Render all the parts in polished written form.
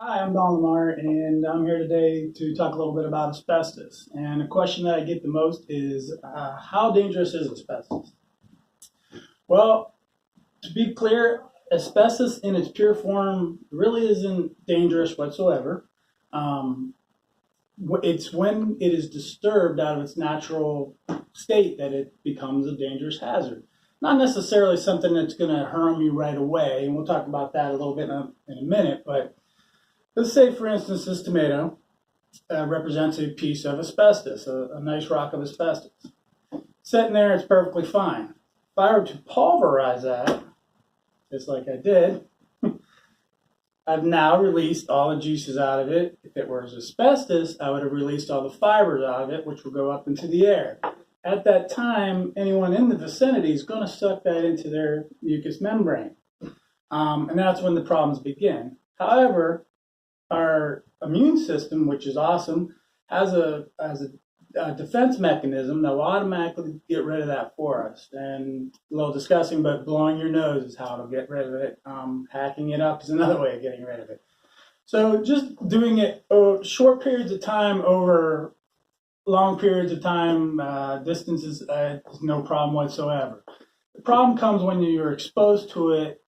Hi, I'm Lamar, and I'm here today to talk a little bit about asbestos. And the question that I get the most is, how dangerous is asbestos? Well, to be clear, asbestos in its pure form really isn't dangerous whatsoever. Um, it's when it is disturbed out of its natural state that it becomes a dangerous hazard. Not necessarily something that's going to harm you right away, and we'll talk about that a little bit in a minute, but let's say, for instance, this tomato represents a piece of asbestos, a nice rock of asbestos. Sitting there, it's perfectly fine. If I were to pulverize that, just like I did, I've now released all the juices out of it. If it was asbestos, I would have released all the fibers out of it, which will go up into the air. At that time, anyone in the vicinity is going to suck that into their mucous membrane. And that's when the problems begin. However, our immune system, which is awesome, has a defense mechanism that will automatically get rid of that for us. And a little disgusting, but blowing your nose is how it'll get rid of it. Hacking it up is another way of getting rid of it. So just doing it short periods of time over long periods of time, distances, is no problem whatsoever. The problem comes when you're exposed to it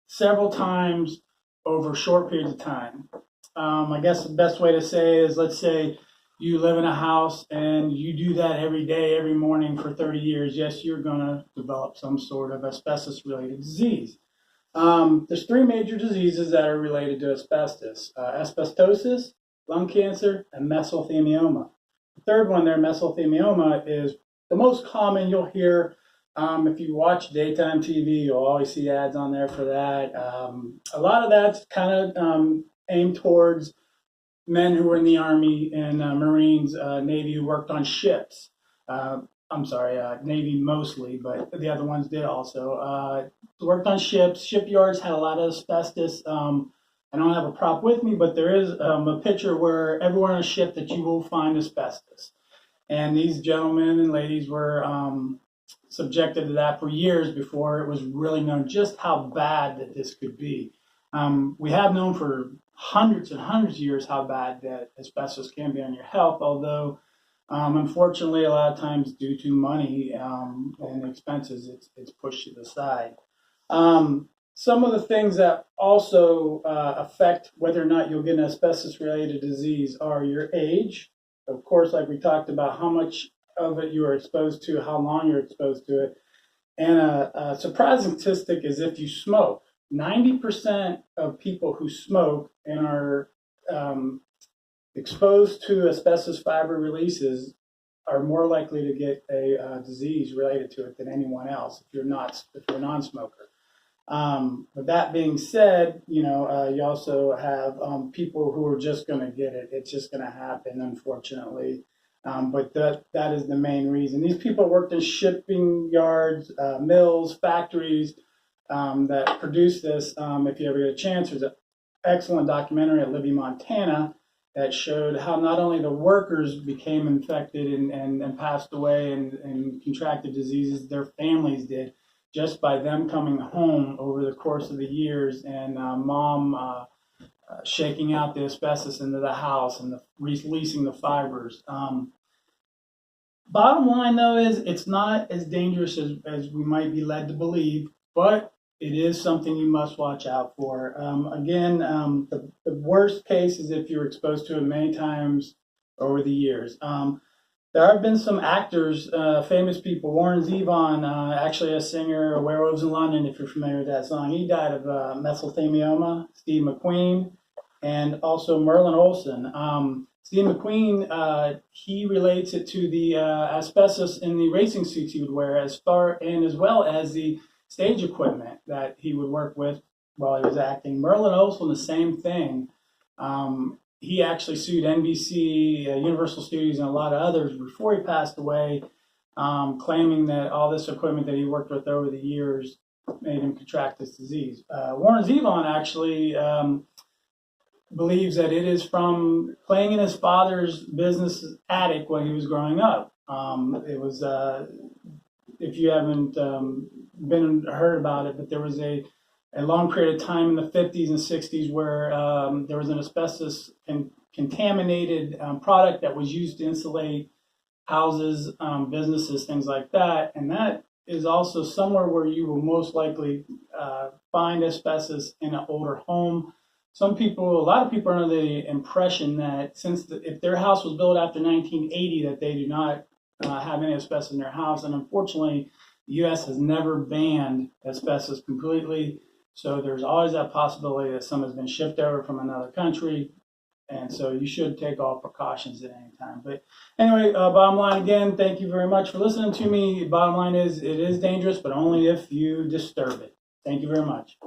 several times over short periods of time. I guess the best way to say is, let's say you live in a house and you do that every day, every morning for 30 years. Yes, you're going to develop some sort of asbestos-related disease. There's three major diseases that are related to asbestos: asbestosis, lung cancer, and mesothelioma. The third one there, mesothelioma, is the most common. You'll hear if you watch daytime TV, you'll always see ads on there for that. A lot of that's kind of aimed towards men who were in the Army and Marines, Navy, who worked on ships. I'm sorry, Navy mostly, but the other ones did also. Worked on ships. Shipyards had a lot of asbestos. I don't have a prop with me, but there is a picture where everywhere on a ship that you will find asbestos. And these gentlemen and ladies were subjected to that for years before it was really known just how bad that this could be. We have known for hundreds and hundreds of years how bad that asbestos can be on your health, although unfortunately a lot of times due to money and expenses, it's pushed to the side. Some of the things that also affect whether or not you'll get an asbestos-related disease are your age. Of course, like we talked about, how much of it you are exposed to, how long you're exposed to it. And a surprising statistic is if you smoke. 90% of people who smoke and are exposed to asbestos fiber releases are more likely to get a disease related to it than anyone else if you're a non-smoker. With that being said, you also have people who are just going to get it. It's just going to happen, unfortunately. But that is the main reason. These people worked in shipping yards, mills, factories that produce this. If you ever get a chance, there's an excellent documentary at Libby, Montana, that showed how not only the workers became infected and passed away and contracted diseases, their families did, just by them coming home over the course of the years and mom shaking out the asbestos into the house and releasing the fibers. Bottom line, though, is it's not as dangerous as we might be led to believe, but it is something you must watch out for. Again, the worst case is if you're exposed to it many times over the years. There have been some actors, famous people. Warren Zevon, actually a singer, Werewolves in London, if you're familiar with that song. He died of mesothelioma. Steve McQueen, and also Merlin Olsen. Steve McQueen, he relates it to the asbestos in the racing suits he would wear, as well as the stage equipment that he would work with while he was acting. Merlin Olsen, the same thing. He actually sued NBC, Universal Studios, and a lot of others before he passed away, claiming that all this equipment that he worked with over the years made him contract this disease. Warren Zevon actually believes that it is from playing in his father's business attic when he was growing up. It was, if you haven't heard about it, but there was a a long period of time in the 50s and 60s where there was an asbestos contaminated product that was used to insulate houses, businesses, things like that. And that is also somewhere where you will most likely find asbestos in an older home. A lot of people are under the impression that if their house was built after 1980, that they do not have any asbestos in their house. And unfortunately, the U.S. has never banned asbestos completely. So there's always that possibility that some has been shipped over from another country. And so you should take all precautions at any time. But anyway, bottom line again, thank you very much for listening to me. Bottom line is, it is dangerous, but only if you disturb it. Thank you very much.